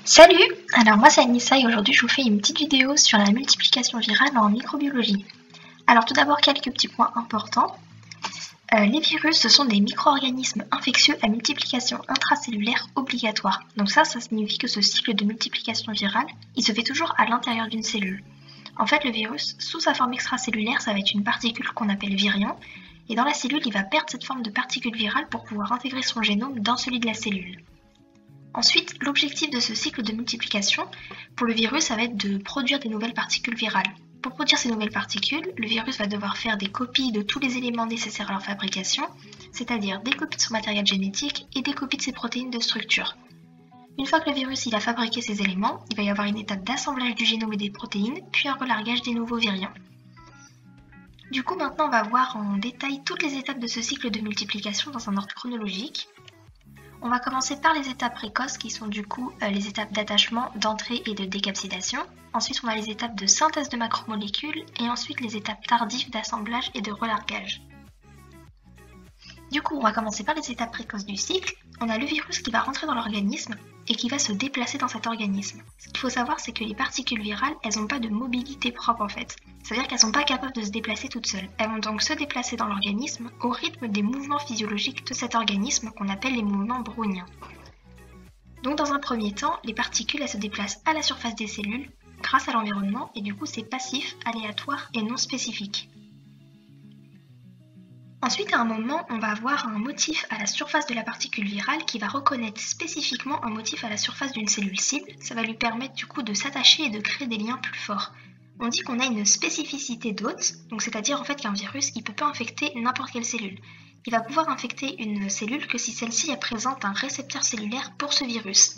Salut! Alors moi c'est Anissa et aujourd'hui je vous fais une petite vidéo sur la multiplication virale en microbiologie. Alors tout d'abord quelques petits points importants. Les virus ce sont des micro-organismes infectieux à multiplication intracellulaire obligatoire. Donc ça signifie que ce cycle de multiplication virale, il se fait toujours à l'intérieur d'une cellule. En fait le virus, sous sa forme extracellulaire, ça va être une particule qu'on appelle virion. Et dans la cellule, il va perdre cette forme de particule virale pour pouvoir intégrer son génome dans celui de la cellule. Ensuite, l'objectif de ce cycle de multiplication, pour le virus, ça va être de produire des nouvelles particules virales. Pour produire ces nouvelles particules, le virus va devoir faire des copies de tous les éléments nécessaires à leur fabrication, c'est-à-dire des copies de son matériel génétique et des copies de ses protéines de structure. Une fois que le virus a fabriqué ces éléments, il va y avoir une étape d'assemblage du génome et des protéines, puis un relargage des nouveaux virions. Du coup, maintenant, on va voir en détail toutes les étapes de ce cycle de multiplication dans un ordre chronologique. On va commencer par les étapes précoces qui sont du coup les étapes d'attachement, d'entrée et de décapsidation. Ensuite, on a les étapes de synthèse de macromolécules et ensuite les étapes tardives d'assemblage et de relargage. Du coup, on va commencer par les étapes précoces du cycle. On a le virus qui va rentrer dans l'organisme et qui va se déplacer dans cet organisme. Ce qu'il faut savoir, c'est que les particules virales, elles n'ont pas de mobilité propre en fait. C'est-à-dire qu'elles ne sont pas capables de se déplacer toutes seules. Elles vont donc se déplacer dans l'organisme au rythme des mouvements physiologiques de cet organisme qu'on appelle les mouvements browniens. Donc dans un premier temps, les particules elles se déplacent à la surface des cellules grâce à l'environnement et du coup c'est passif, aléatoire et non spécifique. Ensuite, à un moment, on va avoir un motif à la surface de la particule virale qui va reconnaître spécifiquement un motif à la surface d'une cellule cible. Ça va lui permettre du coup de s'attacher et de créer des liens plus forts. On dit qu'on a une spécificité d'hôte, donc c'est-à-dire en fait qu'un virus, il ne peut pas infecter n'importe quelle cellule. Il va pouvoir infecter une cellule que si celle-ci présente un récepteur cellulaire pour ce virus.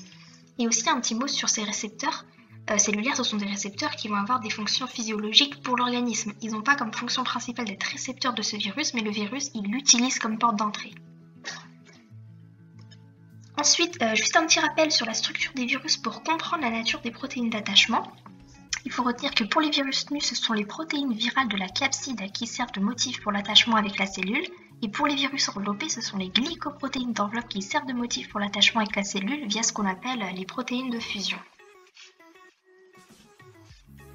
Et aussi un petit mot sur ces récepteurs. Cellulaires, ce sont des récepteurs qui vont avoir des fonctions physiologiques pour l'organisme. Ils n'ont pas comme fonction principale d'être récepteurs de ce virus, mais le virus, il l'utilise comme porte d'entrée. Ensuite, juste un petit rappel sur la structure des virus pour comprendre la nature des protéines d'attachement. Il faut retenir que pour les virus nus, ce sont les protéines virales de la capside qui servent de motif pour l'attachement avec la cellule. Et pour les virus enveloppés, ce sont les glycoprotéines d'enveloppe qui servent de motif pour l'attachement avec la cellule via ce qu'on appelle les protéines de fusion.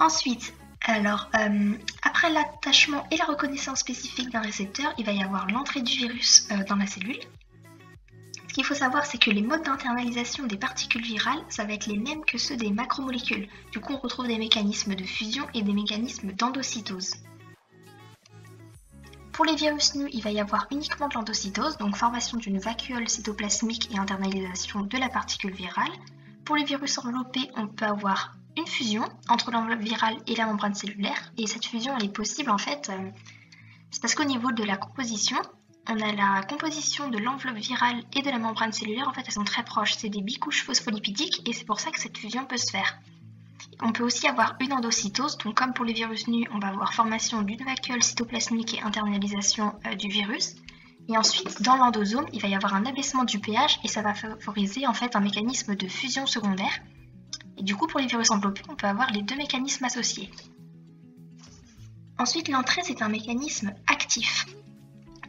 Ensuite, après l'attachement et la reconnaissance spécifique d'un récepteur, il va y avoir l'entrée du virus dans la cellule. Ce qu'il faut savoir, c'est que les modes d'internalisation des particules virales, ça va être les mêmes que ceux des macromolécules. Du coup, on retrouve des mécanismes de fusion et des mécanismes d'endocytose. Pour les virus nus, il va y avoir uniquement de l'endocytose, donc formation d'une vacuole cytoplasmique et internalisation de la particule virale. Pour les virus enveloppés, on peut avoir une fusion entre l'enveloppe virale et la membrane cellulaire. Et cette fusion, elle est possible en fait, c'est parce qu'au niveau de la composition, on a la composition de l'enveloppe virale et de la membrane cellulaire, en fait elles sont très proches, c'est des bicouches phospholipidiques et c'est pour ça que cette fusion peut se faire. On peut aussi avoir une endocytose, donc comme pour les virus nus, on va avoir formation d'une vacuole cytoplasmique et internalisation du virus. Et ensuite, dans l'endosome, il va y avoir un abaissement du pH et ça va favoriser en fait un mécanisme de fusion secondaire. Et du coup, pour les virus enveloppés, on peut avoir les deux mécanismes associés. Ensuite, l'entrée, c'est un mécanisme actif.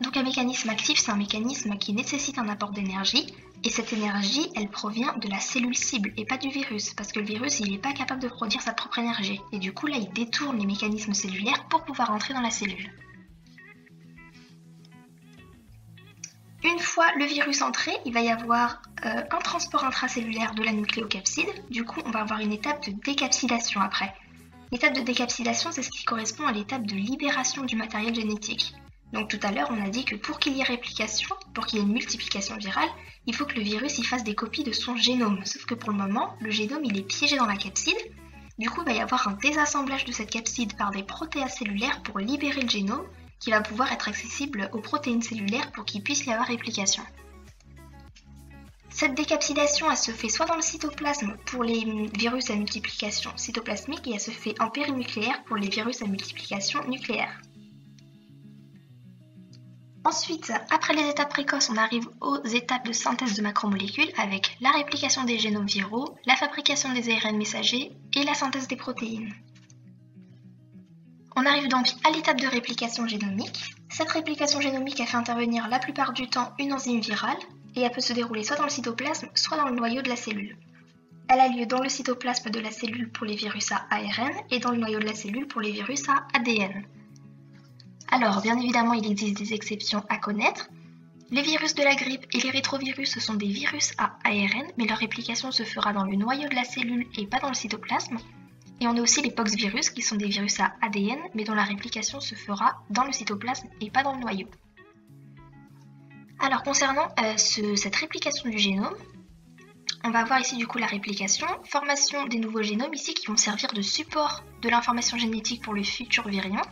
Donc un mécanisme actif, c'est un mécanisme qui nécessite un apport d'énergie. Et cette énergie, elle provient de la cellule cible et pas du virus. Parce que le virus, il n'est pas capable de produire sa propre énergie. Et du coup, là, il détourne les mécanismes cellulaires pour pouvoir entrer dans la cellule. Une fois le virus entré, il va y avoir un transport intracellulaire de la nucléocapside. Du coup, on va avoir une étape de décapsidation après. L'étape de décapsidation, c'est ce qui correspond à l'étape de libération du matériel génétique. Donc tout à l'heure, on a dit que pour qu'il y ait réplication, pour qu'il y ait une multiplication virale, il faut que le virus il fasse des copies de son génome. Sauf que pour le moment, le génome il est piégé dans la capside. Du coup, il va y avoir un désassemblage de cette capside par des protéases cellulaires pour libérer le génome, qui va pouvoir être accessible aux protéines cellulaires pour qu'il puisse y avoir réplication. Cette décapsidation, elle se fait soit dans le cytoplasme pour les virus à multiplication cytoplasmique et elle se fait en périnucléaire pour les virus à multiplication nucléaire. Ensuite, après les étapes précoces, on arrive aux étapes de synthèse de macromolécules avec la réplication des génomes viraux, la fabrication des ARN messagers et la synthèse des protéines. On arrive donc à l'étape de réplication génomique. Cette réplication génomique a fait intervenir la plupart du temps une enzyme virale et elle peut se dérouler soit dans le cytoplasme, soit dans le noyau de la cellule. Elle a lieu dans le cytoplasme de la cellule pour les virus à ARN et dans le noyau de la cellule pour les virus à ADN. Alors, bien évidemment, il existe des exceptions à connaître. Les virus de la grippe et les rétrovirus, ce sont des virus à ARN, mais leur réplication se fera dans le noyau de la cellule et pas dans le cytoplasme. Et on a aussi les poxvirus, qui sont des virus à ADN, mais dont la réplication se fera dans le cytoplasme et pas dans le noyau. Alors, concernant cette réplication du génome, on va voir ici du coup la réplication, formation des nouveaux génomes ici qui vont servir de support de l'information génétique pour le futur virion.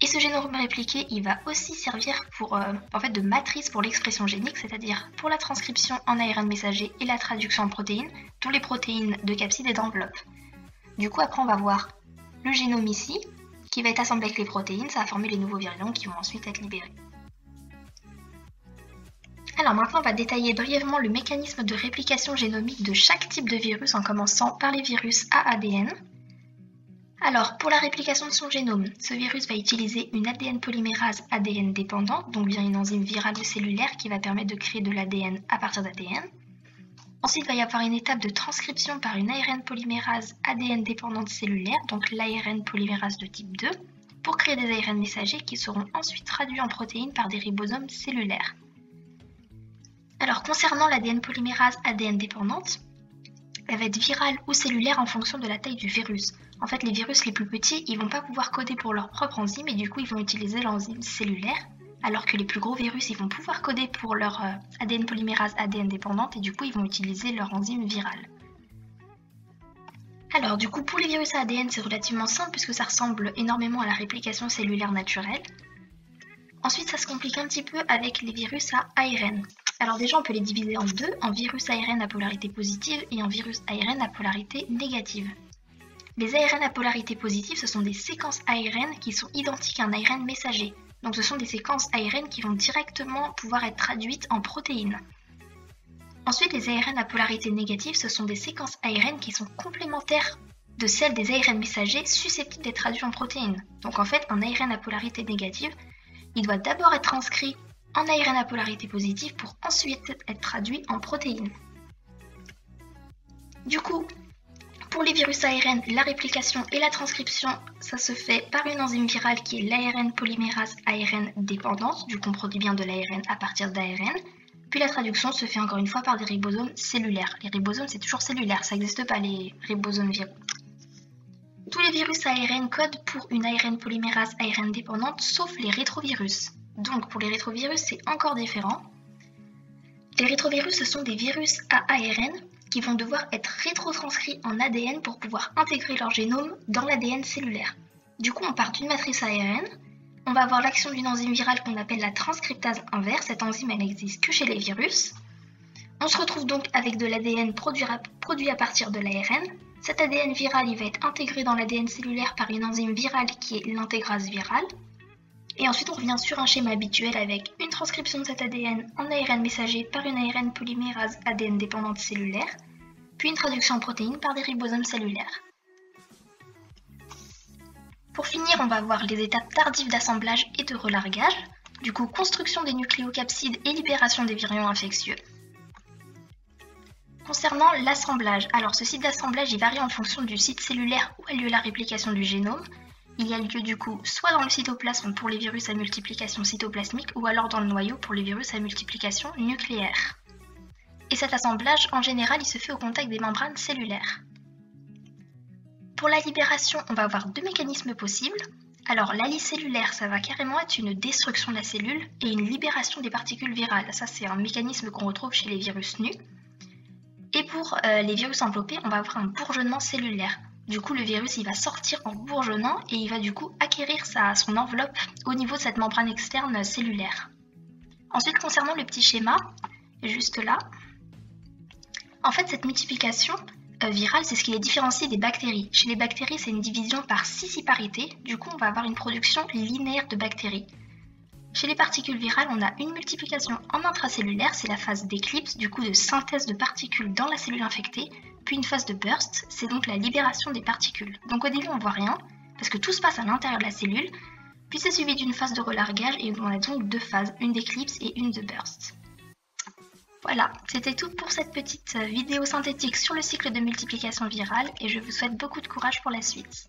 Et ce génome répliqué, il va aussi servir pour, de matrice pour l'expression génique, c'est-à-dire pour la transcription en ARN messager et la traduction en protéines, dont les protéines de capsides et d'enveloppe. Du coup, après, on va voir le génome ici, qui va être assemblé avec les protéines, ça va former les nouveaux virions qui vont ensuite être libérés. Alors maintenant, on va détailler brièvement le mécanisme de réplication génomique de chaque type de virus, en commençant par les virus à ADN. Alors, pour la réplication de son génome, ce virus va utiliser une ADN polymérase ADN dépendante, donc via une enzyme virale ou cellulaire qui va permettre de créer de l'ADN à partir d'ADN. Ensuite, il va y avoir une étape de transcription par une ARN polymérase ADN dépendante cellulaire, donc l'ARN polymérase de type 2, pour créer des ARN messagers qui seront ensuite traduits en protéines par des ribosomes cellulaires. Alors, concernant l'ADN polymérase ADN dépendante, elle va être virale ou cellulaire en fonction de la taille du virus. En fait, les virus les plus petits, ils ne vont pas pouvoir coder pour leur propre enzyme et du coup, ils vont utiliser l'enzyme cellulaire, alors que les plus gros virus, ils vont pouvoir coder pour leur ADN polymérase ADN dépendante et du coup, ils vont utiliser leur enzyme virale. Alors, du coup, pour les virus à ADN, c'est relativement simple puisque ça ressemble énormément à la réplication cellulaire naturelle. Ensuite, ça se complique un petit peu avec les virus à ARN. Alors déjà, on peut les diviser en deux, en virus ARN à polarité positive et en virus ARN à polarité négative. Les ARN à polarité positive, ce sont des séquences ARN qui sont identiques à un ARN messager. Donc ce sont des séquences ARN qui vont directement pouvoir être traduites en protéines. Ensuite, les ARN à polarité négative, ce sont des séquences ARN qui sont complémentaires de celles des ARN messagers susceptibles d'être traduits en protéines. Donc en fait, un ARN à polarité négative, il doit d'abord être transcrit en ARN à polarité positive pour ensuite être traduit en protéines. Du coup, pour les virus ARN, la réplication et la transcription, ça se fait par une enzyme virale qui est l'ARN polymérase ARN dépendante, du coup on produit bien de l'ARN à partir d'ARN, puis la traduction se fait encore une fois par des ribosomes cellulaires. Les ribosomes c'est toujours cellulaire, ça n'existe pas les ribosomes viraux. Tous les virus ARN codent pour une ARN polymérase ARN dépendante, sauf les rétrovirus. Donc pour les rétrovirus, c'est encore différent. Les rétrovirus, ce sont des virus à ARN qui vont devoir être rétrotranscrits en ADN pour pouvoir intégrer leur génome dans l'ADN cellulaire. Du coup, on part d'une matrice ARN, on va avoir l'action d'une enzyme virale qu'on appelle la transcriptase inverse. Cette enzyme, elle n'existe que chez les virus. On se retrouve donc avec de l'ADN produit à partir de l'ARN. Cet ADN viral, il va être intégré dans l'ADN cellulaire par une enzyme virale qui est l'intégrase virale. Et ensuite, on revient sur un schéma habituel avec une transcription de cet ADN en ARN messager par une ARN polymérase ADN dépendante cellulaire, puis une traduction en protéines par des ribosomes cellulaires. Pour finir, on va voir les étapes tardives d'assemblage et de relargage, du coup construction des nucléocapsides et libération des virions infectieux. Concernant l'assemblage, alors ce site d'assemblage il varie en fonction du site cellulaire où a lieu la réplication du génome. Il y a lieu du coup soit dans le cytoplasme pour les virus à multiplication cytoplasmique ou alors dans le noyau pour les virus à multiplication nucléaire. Et cet assemblage, en général, il se fait au contact des membranes cellulaires. Pour la libération, on va avoir deux mécanismes possibles. Alors la lyse cellulaire, ça va carrément être une destruction de la cellule et une libération des particules virales. Ça, c'est un mécanisme qu'on retrouve chez les virus nus. Et pour les virus enveloppés, on va avoir un bourgeonnement cellulaire. Du coup, le virus il va sortir en bourgeonnant et il va du coup acquérir son enveloppe au niveau de cette membrane externe cellulaire. Ensuite, concernant le petit schéma, juste là, en fait, cette multiplication virale, c'est ce qui les différencie des bactéries. Chez les bactéries, c'est une division par scissiparité. Du coup, on va avoir une production linéaire de bactéries. Chez les particules virales, on a une multiplication en intracellulaire, c'est la phase d'éclipse, du coup de synthèse de particules dans la cellule infectée, puis une phase de burst, c'est donc la libération des particules. Donc au début, on ne voit rien, parce que tout se passe à l'intérieur de la cellule, puis c'est suivi d'une phase de relargage, et on a donc deux phases, une d'éclipse et une de burst. Voilà, c'était tout pour cette petite vidéo synthétique sur le cycle de multiplication virale et je vous souhaite beaucoup de courage pour la suite.